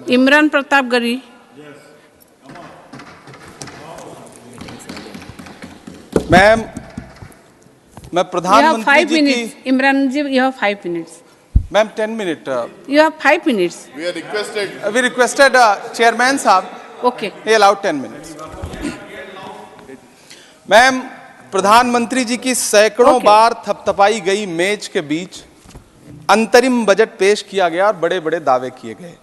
इमरान प्रताप गरी। मैम, मैं प्रधानमंत्री जी की। इमरान जी, you have 5 minutes. Ma'am 10 minute. You have 5 minutes. We requested chairman साहब। Okay. He allowed 10 minutes. Ma'am, प्रधानमंत्री जी की सैकड़ों बार थपथपाई गई मेज के बीच अंतरिम बजट पेश किया गया और बड़े बड़े दावे किए गए।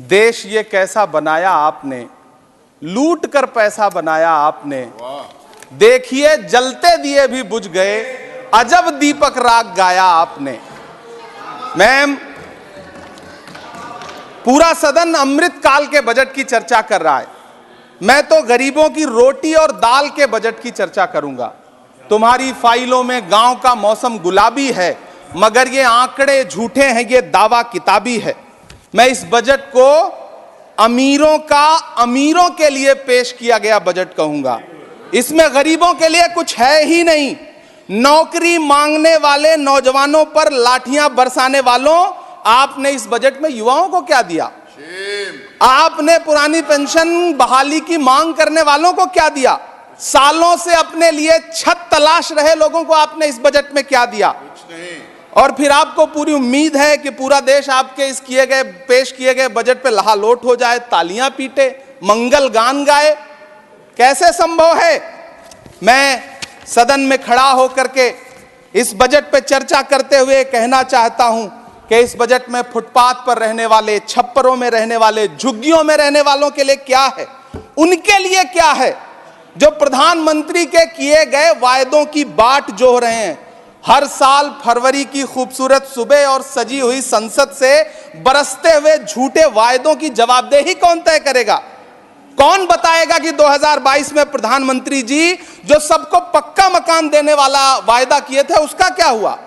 देश ये कैसा बनाया आपने, लूट कर पैसा बनाया आपने, देखिए जलते दिए भी बुझ गए, अजब दीपक राग गाया आपने। मैम, पूरा सदन अमृत काल के बजट की चर्चा कर रहा है, मैं तो गरीबों की रोटी और दाल के बजट की चर्चा करूंगा। तुम्हारी फाइलों में गांव का मौसम गुलाबी है, मगर ये आंकड़े झूठे हैं, ये दावा किताबी है। मैं इस बजट को अमीरों के लिए पेश किया गया बजट कहूंगा। इसमें गरीबों के लिए कुछ है ही नहीं। नौकरी मांगने वाले नौजवानों पर लाठियां बरसाने वालों, आपने इस बजट में युवाओं को क्या दिया? आपने पुरानी पेंशन बहाली की मांग करने वालों को क्या दिया? सालों से अपने लिए छत तलाश रहे लोगों को आपने इस बजट में क्या दिया? कुछ नहीं। और फिर आपको पूरी उम्मीद है कि पूरा देश आपके इस पेश किए गए बजट पे लहालोट हो जाए, तालियां पीटे, मंगल गान गाए। कैसे संभव है? मैं सदन में खड़ा होकर के इस बजट पे चर्चा करते हुए कहना चाहता हूं कि इस बजट में फुटपाथ पर रहने वाले, छप्परों में रहने वाले, झुग्गियों में रहने वालों के लिए क्या है, उनके लिए क्या है जो प्रधानमंत्री के किए गए वायदों की बाट जोह रहे हैं। हर साल फरवरी की खूबसूरत सुबह और सजी हुई संसद से बरसते हुए झूठे वायदों की जवाबदेही कौन तय करेगा? कौन बताएगा कि 2022 में प्रधानमंत्री जी जो सबको पक्का मकान देने वाला वायदा किए थे उसका क्या हुआ?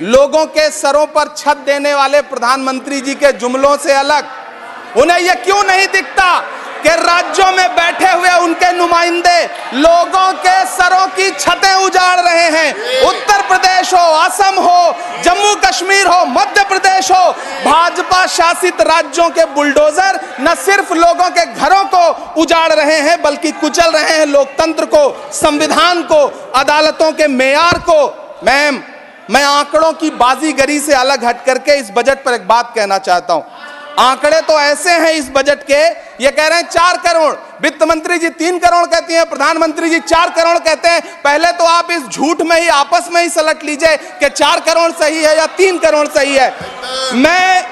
लोगों के सरों पर छत देने वाले प्रधानमंत्री जी के जुमलों से अलग उन्हें यह क्यों नहीं दिखता कि राज्यों में बैठे हुए उनके नुमाइंदे लोगों के सरों की छतें उजाड़ रहे हैं? उत्तर प्रदेश हो, असम हो, जम्मू कश्मीर हो, मध्य प्रदेश हो, भाजपा शासित राज्यों के बुलडोजर न सिर्फ लोगों के घरों को उजाड़ रहे हैं बल्कि कुचल रहे हैं लोकतंत्र को, संविधान को, अदालतों के मेयार को। मैम, मैं आंकड़ों की बाजीगरी से अलग हट करके इस बजट पर एक बात कहना चाहता हूं। आंकड़े तो ऐसे हैं इस बजट के, ये कह रहे हैं 4 करोड़, वित्त मंत्री जी 3 करोड़ कहती हैं, प्रधानमंत्री जी 4 करोड़ कहते हैं। पहले तो आप इस झूठ में ही आपस में ही सलट लीजिए कि 4 करोड़ सही है या 3 करोड़ सही है। मैं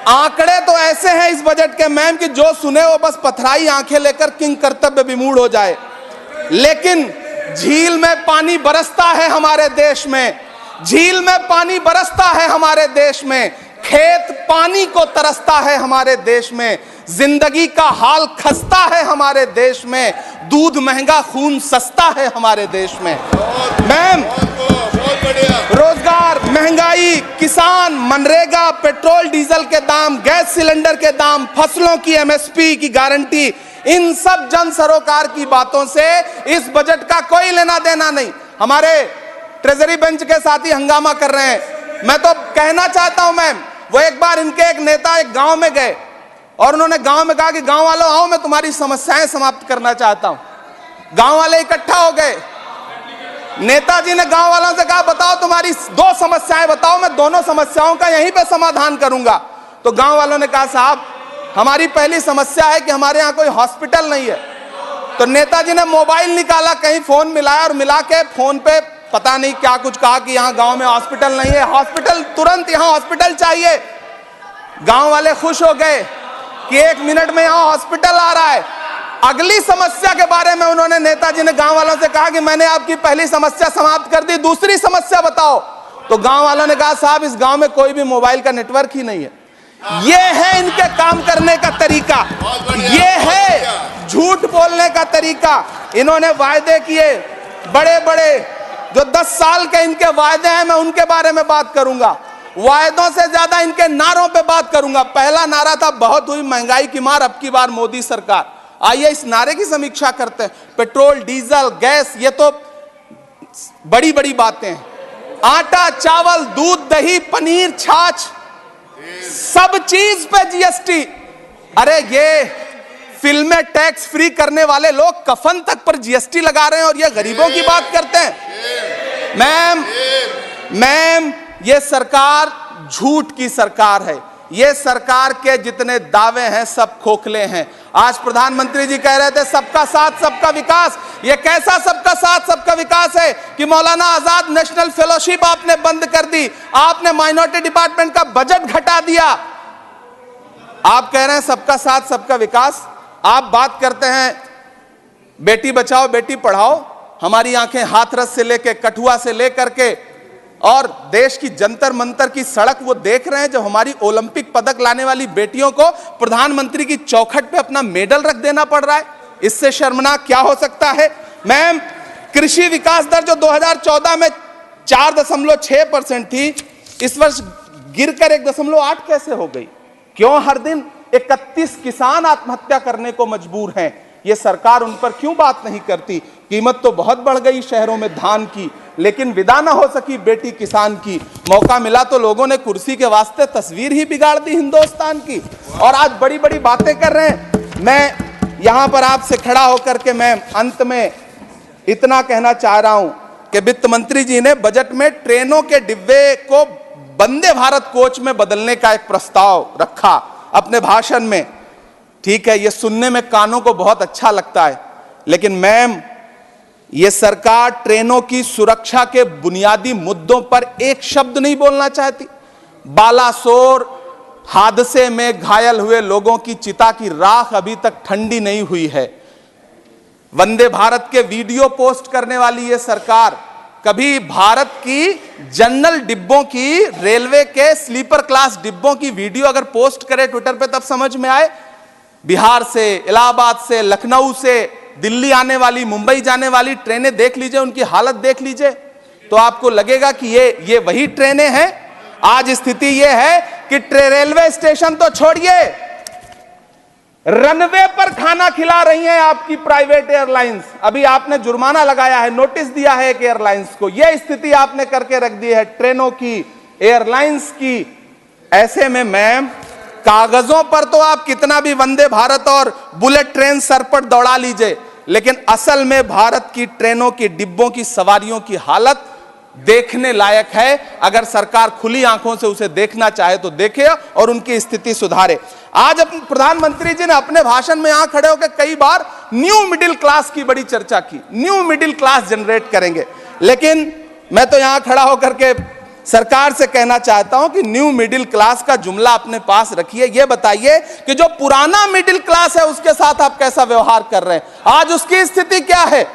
आंकड़े तो ऐसे हैं इस बजट के मैम कि जो सुने वो बस पथराई आंखें लेकर किंग कर्तव्य विमूढ़ हो जाए। लेकिन झील में पानी बरसता है हमारे देश में, झील में पानी बरसता है हमारे देश में, खेत पानी को तरसता है हमारे देश में, जिंदगी का हाल खस्ता है हमारे देश में, दूध महंगा खून सस्ता है हमारे देश में। मैम, रोजगार, महंगाई, किसान, मनरेगा, पेट्रोल डीजल के दाम, गैस सिलेंडर के दाम, फसलों की एमएसपी की गारंटी, इन सब जन सरोकार की बातों से इस बजट का कोई लेना देना नहीं। हमारे ट्रेजरी बेंच के साथी हंगामा कर रहे हैं। मैं तो कहना चाहता हूं मैम, वो एक बार इनके एक नेता एक गांव में गए और उन्होंने गांव में कहा कि गांव वालों आओ, मैं तुम्हारी समस्याएं समाप्त करना चाहता हूं। गांव वाले इकट्ठा हो गए। नेताजी ने गांव वालों से कहा बताओ तुम्हारी 2 समस्याएं बताओ, मैं दोनों समस्याओं का यहीं पे समाधान करूंगा। तो गांव वालों ने कहा साहब हमारी पहली समस्या है कि हमारे यहाँ कोई हॉस्पिटल नहीं है। तो नेताजी ने मोबाइल निकाला, कहीं फोन मिलाया और मिला के फोन पे पता नहीं क्या कुछ कहा कि यहाँ गांव में हॉस्पिटल नहीं है, हॉस्पिटल तुरंत, यहाँ हॉस्पिटल चाहिए। गांव वाले खुश हो गए कि 1 मिनट में यहाँ हॉस्पिटल आ रहा है। अगली समस्या के बारे में उन्होंने, नेताजी ने गांव वालों से कहा कि मैंने आपकी पहली समस्या समाप्त कर दी, दूसरी समस्या बताओ। तो गांव वालों ने कहा साहब इस गांव में कोई भी मोबाइल का नेटवर्क ही नहीं है। ये है इनके काम करने का तरीका, ये है झूठ बोलने का तरीका। इन्होंने वायदे किए बड़े बड़े, जो 10 साल के इनके वायदे हैं मैं उनके बारे में बात करूंगा। वायदों से ज्यादा इनके नारों पे बात करूंगा। पहला नारा था बहुत हुई महंगाई की मार, अब की बार मोदी सरकार। आइए इस नारे की समीक्षा करते हैं। पेट्रोल, डीजल, गैस, ये तो बड़ी बड़ी बातें हैं। आटा, चावल, दूध, दही, पनीर, छाछ, सब चीज पे जीएसटी। अरे ये फिल्में टैक्स फ्री करने वाले लोग कफन तक पर जीएसटी लगा रहे हैं और ये गरीबों की बात करते हैं। मैम ये सरकार झूठ की सरकार है। ये सरकार के जितने दावे हैं सब खोखले हैं। आज प्रधानमंत्री जी कह रहे थे सबका साथ सबका विकास। ये कैसा सबका साथ सबका विकास है कि मौलाना आजाद नेशनल फेलोशिप आपने बंद कर दी, आपने माइनॉरिटी डिपार्टमेंट का बजट घटा दिया। आप कह रहे हैं सबका साथ सबका विकास। आप बात करते हैं बेटी बचाओ बेटी पढ़ाओ। हमारी आंखें हाथरस से लेकर कठुआ से लेकर के और देश की जंतर मंतर की सड़क वो देख रहे हैं जब हमारी ओलंपिक पदक लाने वाली बेटियों को प्रधानमंत्री की चौखट पे अपना मेडल रख देना पड़ रहा है। इससे शर्मनाक क्या हो सकता है। मैम कृषि विकास दर जो 2014 में 4.6% थी, इस वर्ष गिरकर 1.8 कैसे हो गई? क्यों हर दिन 31 किसान आत्महत्या करने को मजबूर हैं? ये सरकार उन पर क्यों बात नहीं करती? कीमत तो बहुत बढ़ गई शहरों में धान की, लेकिन विदा ना हो सकी बेटी किसान की। मौका मिला तो लोगों ने कुर्सी के वास्ते तस्वीर ही बिगाड़ दी हिंदुस्तान की, और आज बड़ी बड़ी बातें कर रहे हैं। मैं यहां पर आपसे खड़ा होकर के मैं अंत में इतना कहना चाह रहा हूं कि वित्त मंत्री जी ने बजट में ट्रेनों के डिब्बे को वंदे भारत कोच में बदलने का एक प्रस्ताव रखा अपने भाषण में। ठीक है, ये सुनने में कानों को बहुत अच्छा लगता है, लेकिन मैम ये सरकार ट्रेनों की सुरक्षा के बुनियादी मुद्दों पर एक शब्द नहीं बोलना चाहती। बालासोर हादसे में घायल हुए लोगों की चिता की राख अभी तक ठंडी नहीं हुई है। वंदे भारत के वीडियो पोस्ट करने वाली ये सरकार कभी भारत की जनरल डिब्बों की, रेलवे के स्लीपर क्लास डिब्बों की वीडियो अगर पोस्ट करे ट्विटर पे तब समझ में आए। बिहार से, इलाहाबाद से, लखनऊ से दिल्ली आने वाली, मुंबई जाने वाली ट्रेनें देख लीजिए, उनकी हालत देख लीजिए, तो आपको लगेगा कि ये वही ट्रेनें हैं। आज स्थिति ये है कि रेलवे स्टेशन तो छोड़िए, रनवे पर खाना खिला रही हैं आपकी प्राइवेट एयरलाइंस। अभी आपने जुर्माना लगाया है, नोटिस दिया है एक एयरलाइंस को। यह स्थिति आपने करके रख दी है ट्रेनों की, एयरलाइंस की। ऐसे में मैम कागजों पर तो आप कितना भी वंदे भारत और बुलेट ट्रेन सर पर दौड़ा लीजिए, लेकिन असल में भारत की ट्रेनों की डिब्बों की सवारियों की हालत देखने लायक है। अगर सरकार खुली आंखों से उसे देखना चाहे तो देखे और उनकी स्थिति सुधारे। आज प्रधानमंत्री जी ने अपने भाषण में यहां खड़े होकर कई बार न्यू मिडिल क्लास की बड़ी चर्चा की, न्यू मिडिल क्लास जनरेट करेंगे। लेकिन मैं तो यहां खड़ा होकर के सरकार से कहना चाहता हूं कि न्यू मिडिल क्लास का जुमला अपने पास रखिए। यह बताइए कि जो पुराना मिडिल क्लास है उसके साथ आप कैसा व्यवहार कर रहे हैं। आज उसकी स्थिति क्या है?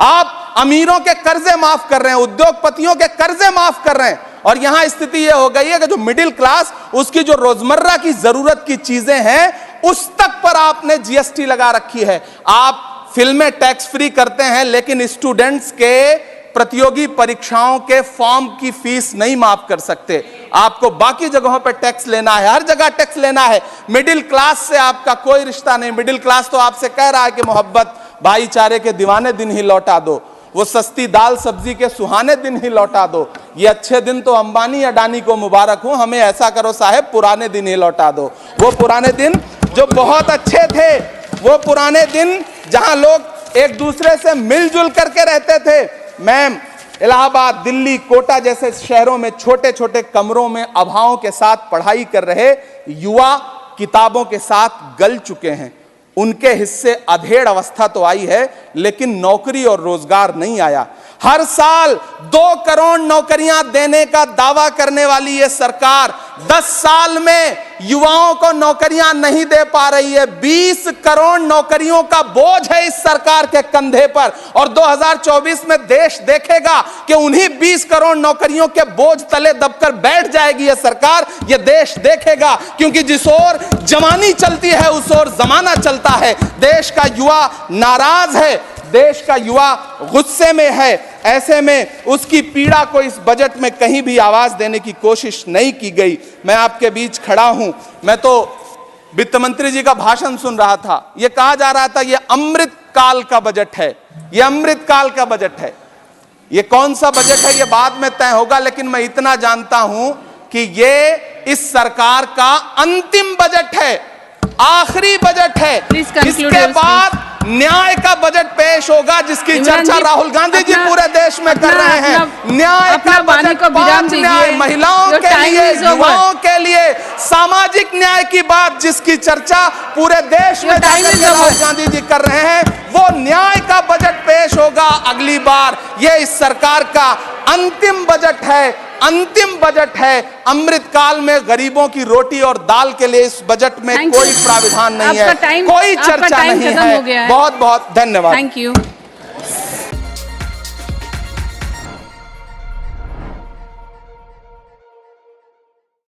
आप अमीरों के कर्जे माफ कर रहे हैं, उद्योगपतियों के कर्जे माफ कर रहे हैं, और यहां स्थिति यह हो गई है कि जो मिडिल क्लास, उसकी जो रोजमर्रा की जरूरत की चीजें हैं उस तक पर आपने जीएसटी लगा रखी है। आप फिल्में टैक्स फ्री करते हैं, लेकिन स्टूडेंट्स के प्रतियोगी परीक्षाओं के फॉर्म की फीस नहीं माफ कर सकते। आपको बाकी जगहों पर टैक्स लेना है, हर जगह टैक्स लेना है। मिडिल क्लास से आपका कोई रिश्ता नहीं। मिडिल क्लास तो आपसे कह रहा है कि मोहब्बत, भाईचारे के दीवाने दिन ही लौटा दो, वो सस्ती दाल सब्जी के सुहाने दिन ही लौटा दो। ये अच्छे दिन तो अंबानी अडानी को मुबारक हो, हमें ऐसा करो साहब पुराने दिन ही लौटा दो। वो पुराने दिन जो बहुत अच्छे थे, वो पुराने दिन जहां लोग एक दूसरे से मिलजुल करके रहते थे। मैम इलाहाबाद, दिल्ली, कोटा जैसे शहरों में छोटे छोटे कमरों में अभावों के साथ पढ़ाई कर रहे युवा किताबों के साथ गल चुके हैं। उनके हिस्से अधेड़ अवस्था तो आई है, लेकिन नौकरी और रोजगार नहीं आया। हर साल 2 करोड़ नौकरियां देने का दावा करने वाली यह सरकार 10 साल में युवाओं को नौकरियां नहीं दे पा रही है। 20 करोड़ नौकरियों का बोझ है इस सरकार के कंधे पर, और 2024 में देश देखेगा कि उन्हीं 20 करोड़ नौकरियों के बोझ तले दबकर बैठ जाएगी यह सरकार। यह देश देखेगा, क्योंकि जिस ओर जवानी चलती है उस ओर जमाना चलता है। देश का युवा नाराज है, देश का युवा गुस्से में है। ऐसे में उसकी पीड़ा को इस बजट में कहीं भी आवाज देने की कोशिश नहीं की गई। मैं आपके बीच खड़ा हूं, मैं तो वित्त मंत्री जी का भाषण सुन रहा था। यह कहा जा रहा था यह अमृत काल का बजट है, यह अमृत काल का बजट है। यह कौन सा बजट है यह बाद में तय होगा, लेकिन मैं इतना जानता हूं कि यह इस सरकार का अंतिम बजट है, आखिरी बजट है। Please conclude इसके your बाद न्याय का बजट पेश होगा, जिसकी इमरान चर्चा जी, राहुल गांधी जी अपना- पूरे देश में कर रहे हैं। न्याय का वाणी बजट, को विराम 5 न्याय, दीजिए। महिलाओं Your के time लिए, is over. युवाओं के लिए, सामाजिक न्याय की बात जिसकी चर्चा पूरे देश में Your time जाकर is के over. राहुल गांधी जी कर रहे हैं, वो न्याय का बजट पेश होगा अगली बार। ये इस सरकार का अंतिम बजट है, अंतिम बजट है। अमृतकाल में गरीबों की रोटी और दाल के लिए इस बजट में Thank कोई you. प्राविधान नहीं है, आपका time- कोई आपका चर्चा time नहीं खत्म हो गया है। है। बहुत बहुत धन्यवाद। Thank you.